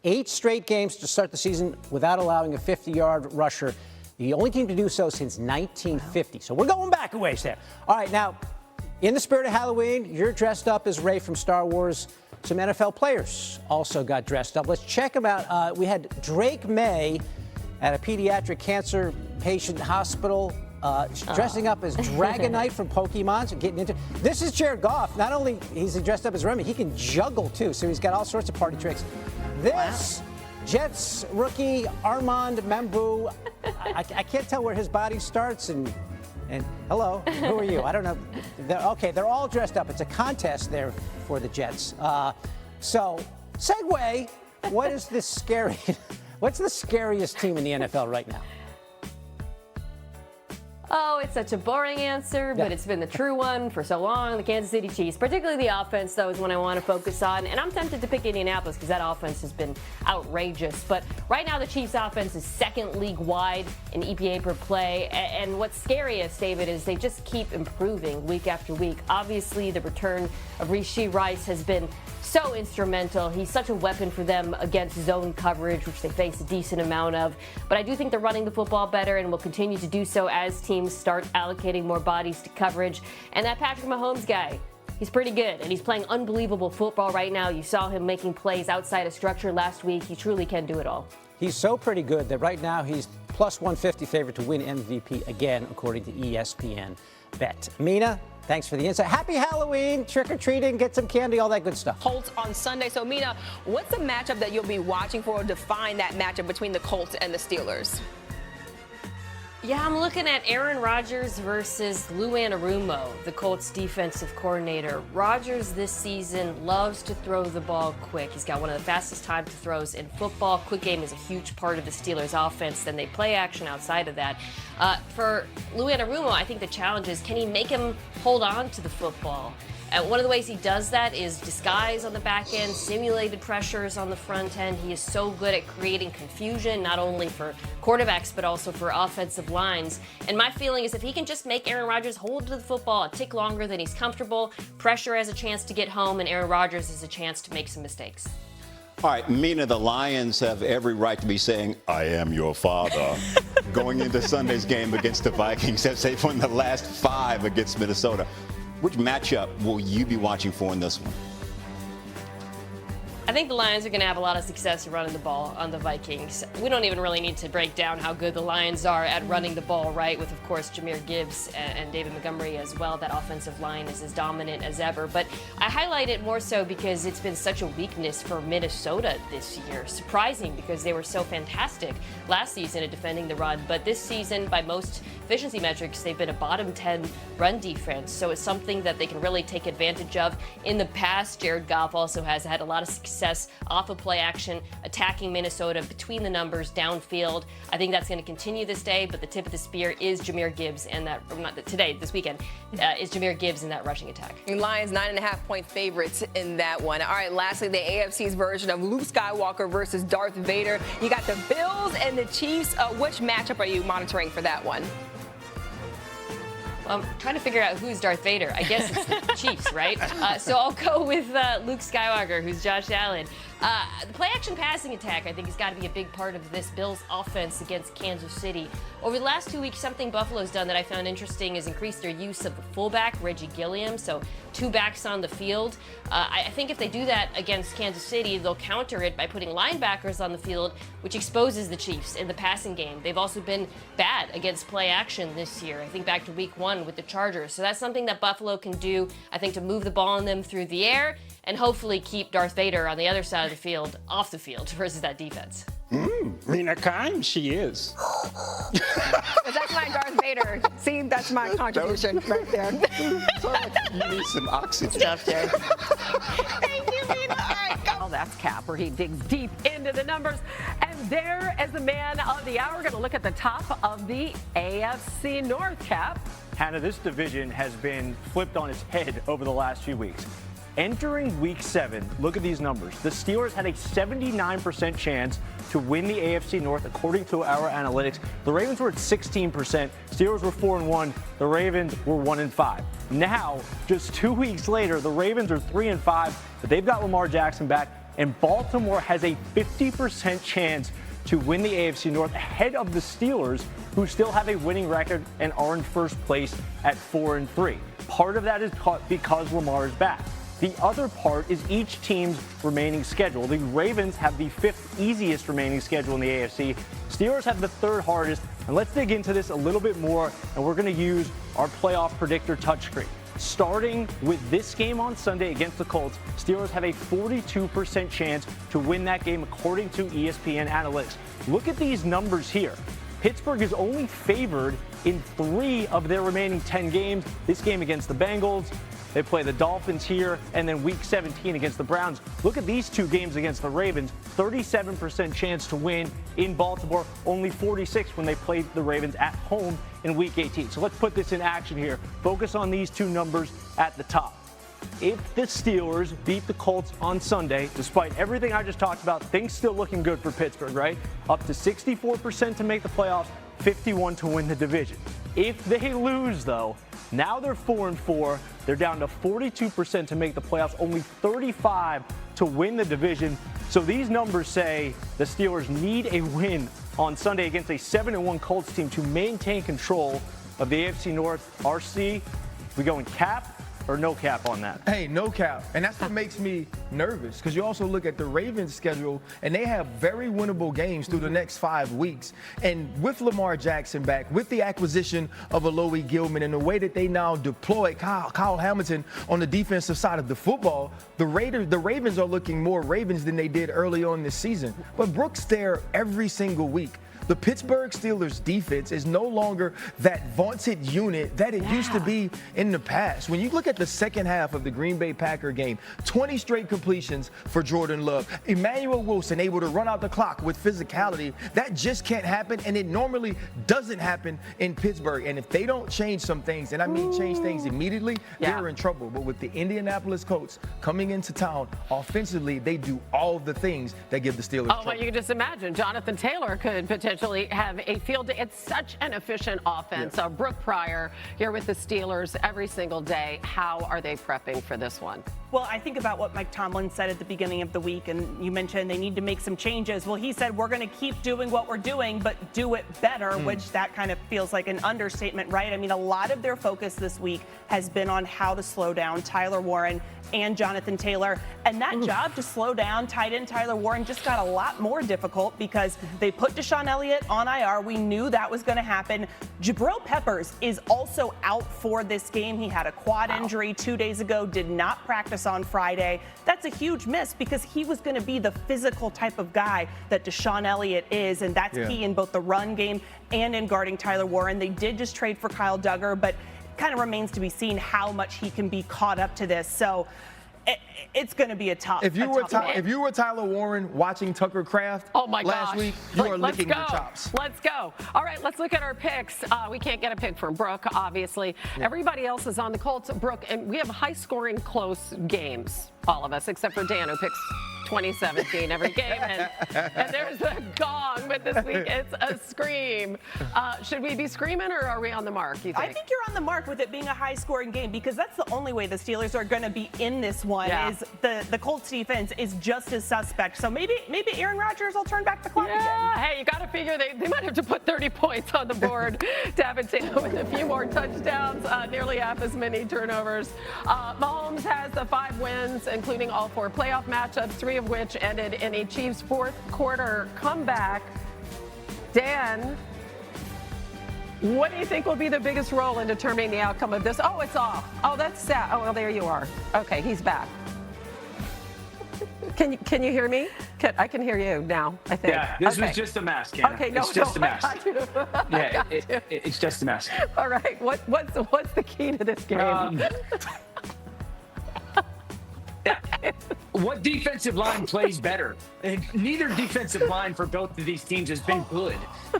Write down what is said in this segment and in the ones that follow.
8 straight games to start the season without allowing a 50-yard rusher. The only team to do so since 1950. So we're going back a ways there. All right, now, in the spirit of Halloween, you're dressed up as Rey from Star Wars. Some NFL players also got dressed up. Let's check them out. We had Drake May at a pediatric cancer patient hospital dressing up as Dragonite from Pokemon. So getting into this is Jared Goff. Not only he's dressed up as Remy, he can juggle too. So he's got all sorts of party tricks. This Jets rookie Armand Membu. I can't tell where his body starts and hello, who are you? I don't know. They're all dressed up. It's a contest there for the Jets. So, segue, what's the scariest team in the NFL right now? Oh, it's such a boring answer, but it's been the true one for so long. The Kansas City Chiefs, particularly the offense, though, is what I want to focus on. And I'm tempted to pick Indianapolis because that offense has been outrageous. But right now, the Chiefs' offense is second league-wide in EPA per play. And what's scariest, David, is they just keep improving week after week. Obviously, the return of Rashee Rice has been so instrumental. He's such a weapon for them against zone coverage, which they face a decent amount of. But I do think they're running the football better and will continue to do so as teams start allocating more bodies to coverage. And that Patrick Mahomes guy, he's pretty good, and he's playing unbelievable football right now. You saw him making plays outside of structure last week. He truly can do it all. He's so pretty good that right now he's plus 150 favorite to win MVP again, according to ESPN Bet. Mina, thanks for the insight. Happy Halloween, trick-or-treating, get some candy, all that good stuff. Colts on Sunday. So, Mina, what's the matchup that you'll be watching for to define that matchup between the Colts and the Steelers? Yeah, I'm looking at Aaron Rodgers versus Lou Anarumo, the Colts defensive coordinator. Rodgers this season loves to throw the ball quick. He's got one of the fastest time to throws in football. Quick game is a huge part of the Steelers' offense. Then they play action outside of that. For Lou Anarumo, I think the challenge is, can he make him hold on to the football? One of the ways he does that is disguise on the back end, simulated pressures on the front end. He is so good at creating confusion, not only for quarterbacks, but also for offensive lines. And my feeling is if he can just make Aaron Rodgers hold to the football a tick longer than he's comfortable, pressure has a chance to get home, and Aaron Rodgers has a chance to make some mistakes. All right, Mina, the Lions have every right to be saying, I am your father, going into Sunday's game against the Vikings as they've won the last 5 against Minnesota. Which matchup will you be watching for in this one? I think the Lions are going to have a lot of success running the ball on the Vikings. We don't even really need to break down how good the Lions are at running the ball, right? With, of course, Jahmyr Gibbs and David Montgomery as well. That offensive line is as dominant as ever. But I highlight it more so because it's been such a weakness for Minnesota this year. Surprising because they were so fantastic last season at defending the run. But this season, by most efficiency metrics, they've been a bottom 10 run defense. So it's something that they can really take advantage of. In the past, Jared Goff also has had a lot of success off of play action, attacking Minnesota between the numbers downfield. I think that's going to continue this day, but the tip of the spear is Jahmyr Gibbs and that, or not today, this weekend, is Jahmyr Gibbs in that rushing attack. Lions 9.5-point favorites in that one. All right, lastly, the AFC's version of Luke Skywalker versus Darth Vader. You got the Bills and the Chiefs. Which matchup are you monitoring for that one? Well, I'm trying to figure out who's Darth Vader. I guess it's the Chiefs, right? So I'll go with Luke Skywalker, who's Josh Allen. The play-action passing attack, I think, has got to be a big part of this Bills offense against Kansas City. Over the last 2 weeks, something Buffalo's done that I found interesting is increase their use of the fullback, Reggie Gilliam, so 2 backs on the field. I think if they do that against Kansas City, they'll counter it by putting linebackers on the field, which exposes the Chiefs in the passing game. They've also been bad against play action this year. I think back to week 1 with the Chargers. So that's something that Buffalo can do, I think, to move the ball on them through the air and hopefully keep Darth Vader on the other side of the field, off the field, versus that defense. Mina Kime, she is. That's my Darth Vader. See, that's my contribution right there. You need some oxygen. Stuff, Jay. Thank you, Mina. All right, go. Well, that's Cap, where he digs deep into the numbers. And there is the man of the hour. We're going to look at the top of the AFC North, Cap. Hannah, this division has been flipped on its head over the last few weeks. Entering week 7, look at these numbers. The Steelers had a 79% chance to win the AFC North according to our analytics. The Ravens were at 16%. Steelers were 4-1. The Ravens were 1-5. Now, just 2 weeks later, the Ravens are 3-5, but they've got Lamar Jackson back. and Baltimore has a 50% chance to win the AFC North ahead of the Steelers, who still have a winning record and are in first place at 4-3. Part of that is because Lamar is back. The other part is each team's remaining schedule. The Ravens have the 5th easiest remaining schedule in the AFC. Steelers have the 3rd hardest. And let's dig into this a little bit more, and we're going to use our playoff predictor touchscreen. Starting with this game on Sunday against the Colts, Steelers have a 42% chance to win that game according to ESPN analytics. Look at these numbers here. Pittsburgh is only favored in 3 of their remaining 10 games. This game against the Bengals, they play the Dolphins here, and then Week 17 against the Browns. Look at these 2 games against the Ravens. 37% chance to win in Baltimore, only 46 when they played the Ravens at home in Week 18. So let's put this in action here. Focus on these 2 numbers at the top. If the Steelers beat the Colts on Sunday, despite everything I just talked about, things still looking good for Pittsburgh, right? Up to 64% to make the playoffs, 51% to win the division. If they lose, though, now they're 4-4. They're down to 42% to make the playoffs, only 35% to win the division. So these numbers say the Steelers need a win on Sunday against a 7-1 Colts team to maintain control of the AFC North. RC, we going cap or no cap on that? Hey, no cap. And that's what makes me nervous, because you also look at the Ravens schedule, and they have very winnable games through the next 5 weeks. And with Lamar Jackson back, with the acquisition of Alohi Gilman, and the way that they now deploy Kyle Hamilton on the defensive side of the football, the Ravens are looking more Ravens than they did early on this season. But Brooks there every single week. The Pittsburgh Steelers defense is no longer that vaunted unit that it used to be in the past. When you look at the second half of the Green Bay Packer game, 20 straight completions for Jordan Love. Emmanuel Wilson able to run out the clock with physicality. That just can't happen, and it normally doesn't happen in Pittsburgh. And if they don't change some things, and I mean change things immediately, they're in trouble. But with the Indianapolis Colts coming into town, offensively, they do all the things that give the Steelers trouble. Well, you can just imagine Jonathan Taylor could potentially have a field day. It's such an efficient offense. Brooke Pryor here with the Steelers every single day. How are they prepping for this one? Well, I think about what Mike Tomlin said at the beginning of the week, and you mentioned they need to make some changes. Well, he said we're going to keep doing what we're doing, but do it better, which that kind of feels like an understatement, right? I mean, a lot of their focus this week has been on how to slow down Tyler Warren and Jonathan Taylor. And that job to slow down tight end Tyler Warren just got a lot more difficult because they put Deshaun Elliott on IR. We knew that was going to happen. Jabril Peppers is also out for this game. He had a quad injury 2 days ago, did not practice on Friday. That's a huge miss because he was going to be the physical type of guy that Deshaun Elliott is, and that's key in both the run game and in guarding Tyler Warren. They did just trade for Kyle Duggar, but kind of remains to be seen how much he can be caught up to this. So it's going to be a tough. If you were Tyler Warren watching Tucker Kraft last week, you are licking your chops. Let's go. All right, let's look at our picks. We can't get a pick from Brooke, obviously. Everybody else is on the Colts, Brooke, and we have high-scoring, close games, all of us, except for Dan, who picks 2017 every game, and there's a gong, but this week it's a scream. Should we be screaming, or are we on the mark, you think? I think you're on the mark with it being a high-scoring game, because that's the only way the Steelers are going to be in this one. Is the Colts defense is just as suspect. So maybe Aaron Rodgers will turn back the clock again. Hey, you got to figure they might have to put 30 points on the board to have it with a few more touchdowns, nearly half as many turnovers. Mahomes has the 5 wins, including all 4 playoff matchups, 3 of which ended in a Chiefs fourth quarter comeback. Dan, what do you think will be the biggest role in determining the outcome of this? Oh, it's off. Oh, that's sad. Oh, well, there you are. Okay, he's back. Can you hear me? I can hear you now, I think. Yeah, this was just a mask, Hannah. Okay, no, it's just a mask. Yeah, it's just a mask. All right, what's the key to this game? What defensive line plays better? And neither defensive line for both of these teams has been good.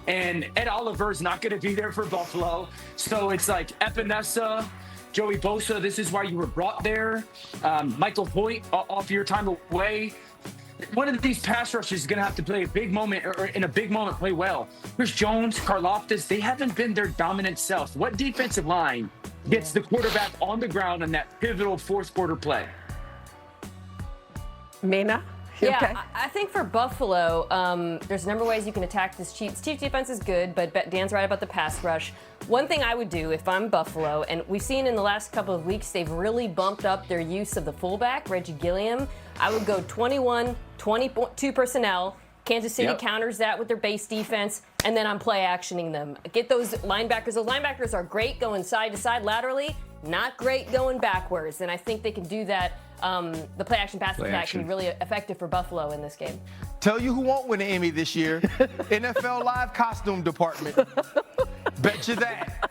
And Ed Oliver's not going to be there for Buffalo. So it's like Epinesa, Joey Bosa, this is why you were brought there. Michael Hoyt off your time away. One of these pass rushers is going to have to play a big moment, or in a big moment play well. Chris Jones, Karlaftis, they haven't been their dominant self. What defensive line gets the quarterback on the ground on that pivotal fourth quarter play? Mina? Yeah, Okay. I think for Buffalo, there's a number of ways you can attack this Chiefs. Chiefs defense is good, but Dan's right about the pass rush. One thing I would do if I'm Buffalo, and we've seen in the last couple of weeks, they've really bumped up their use of the fullback, Reggie Gilliam. I would go 21, 22 personnel. Kansas City counters that with their base defense, and then I'm play actioning them. Get those linebackers. Those linebackers are great going side to side laterally, not great going backwards. And I think they can do that. The play action pass attack can be really effective for Buffalo in this game. Tell you who won't win an Emmy this year. NFL Live costume department. Bet you that.